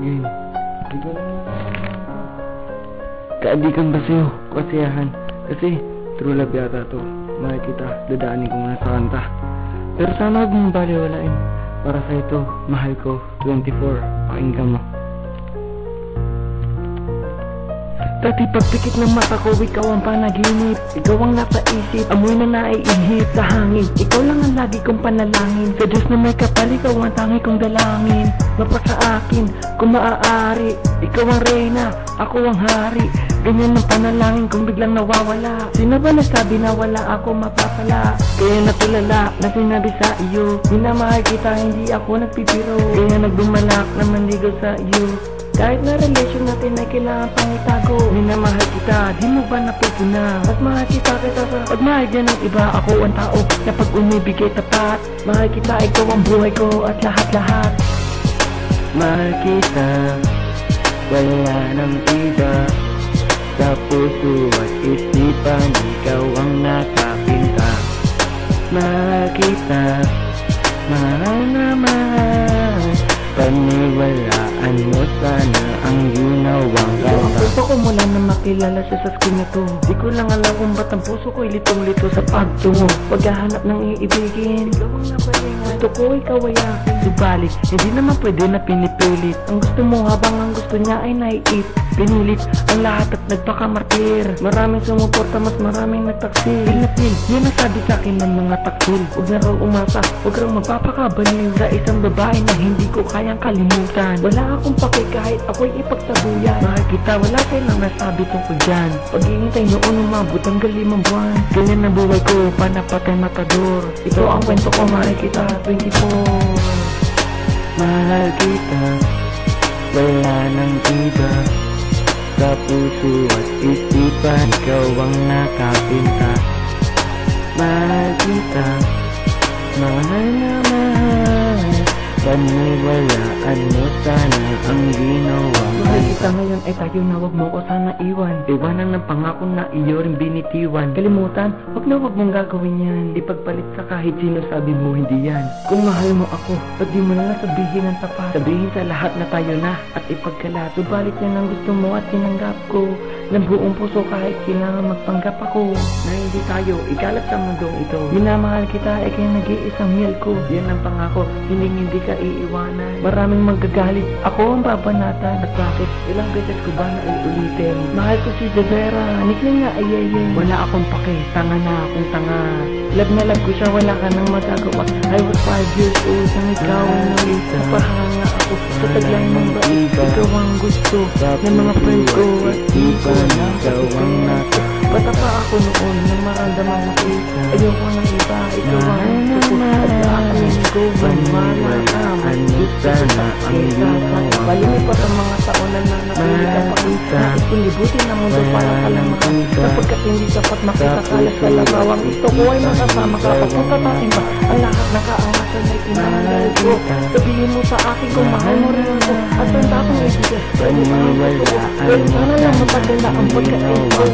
Yun. Di ko na kaibigan ba sa'yo? Kasiyahan. Kasi true love yata to. Makikita, dadaanin ko nga sa kanta. Pero sana huwag mong baliwalain. Para sa ito, mahal ko, 24. Pakinggan mo. Dati pagpikit ng mata ko, ikaw ang panaginip. Ikaw ang nasa isip, amoy na naiihip sa hangin. Ikaw lang ang lagi kong panalangin. Sa Diyos na may kapal, ikaw ang tangi kong dalangin. Mapa sa akin, kung maaari. Ikaw ang reyna, ako ang hari. Ganyan ang panalangin kung biglang nawawala. Sino ba nasabi na wala ako mapapala? Kaya natulala na sinabi sa iyo, minamahal kita, hindi ako nagpipiro. Kaya nagbumalak na manligaw sa iyo. Kahit na relasyon natin ay kailangan pang itago. Minamahal kita, di mo ba napupuna? Mas mahal kita kaysa sa pagmahal ka ng iba. Ako ang tao na pag umibigay tapat. Mahal kita, ikaw ang buhay ko at lahat-lahat. Mahal kita, wala nang iba. Sa puso at isipan, ikaw ang nakapinta. Mahal kita, mahal na mahal. Paniwalaan mo sana ang ginawang ganda. Gusto ko mula na makilala siya sa screen na to. Di ko lang alam kung ba't ang puso ko ilitong-lito sa pagtungo. Paghahanap ng iibigin, ikaw ang napalingan. Gusto ko ikaw ay akin. Subalit, hindi naman pwede na pinipilit. Ang gusto mo habang ang gusto niya ay naiit. Pinilit ang lahat at nagpakamartir. Maraming sumuporta, mas maraming nagtaksil. Pinapil, yun ang sabi sa akin ng mga taksil. Huwag na raw umasa, huwag raw magpapakabaliw sa isang babae na hindi ko kayang kalimutan. Wala akong pake kahit ako'y ipagtabuyan. Mahal kita, wala silang nasabi tungkol dyan. Paghihintay noon umabot ang 5 buwan. Ganyan ang buhay ko, panapatay matador. Ito ang kwento ko, mahal kita, 24. Mahal kita, wala nang iba. Sa puso at isipan, ikaw ang nakapinta. Mahal kita, mahal na mahal. Paniwalaan mo sana ang ginawang mahal kita ngayon ay tayo na wag mo ko sana iwan. Iwanan ng pangako na iyo rin binitiwan. Kalimutan, wag na wag mong gagawin yan. Ipagpalit sa kahit sino sabi mo hindi yan. Kung mahal mo ako, ba't di mo na lang sabihin ang tapat? Sabihin sa lahat na tayo na at ipagkalat. Subalit yan ang gusto mo at tinanggap ko. Ng buong puso kahit kailangan magpanggap ako na hindi tayo ikalat sa mundong ito. Minamahal kita ay kaya nag-iisang mil ko. Yan ang pangako, hindi ka iiwanan. Maraming magagalit, ako ang babanatan. At bakit? Ilang beses ko ba na iulitin? Mahal ko si Devera, nickname nga ayayin. Wala akong pake, tanga na akong tanga. Love na love ko siya, wala ka nang magagawa. I was 5 years old nang ikaw ang nalita. Napahanga ako sa taglay ng bait. Ikaw ang gusto ng mga friend ko at ikaw na ikaw ang nasa. Bata pa ako noon nang maramdaman makita. Ayoko ng iba, ikaw ang gusto ko. At sa akin ko, mamalaman. Gusto ko sa kita. Balimi pa sa mga taon na nakita pa. Nais kong libutin ang mundo para ka lang makita. Sapagkat hindi sapat makita kalas sa labawang. Gusto ko ay makasama ka. Pagpunta natin ba ang lahat nakaangasan ay kinahanggal ko. Sabihin mo sa akin kung mahal mo rin ako. At ang tapong ibigas. Paniwalaan mo sana lang matagal na ang pagkain ko.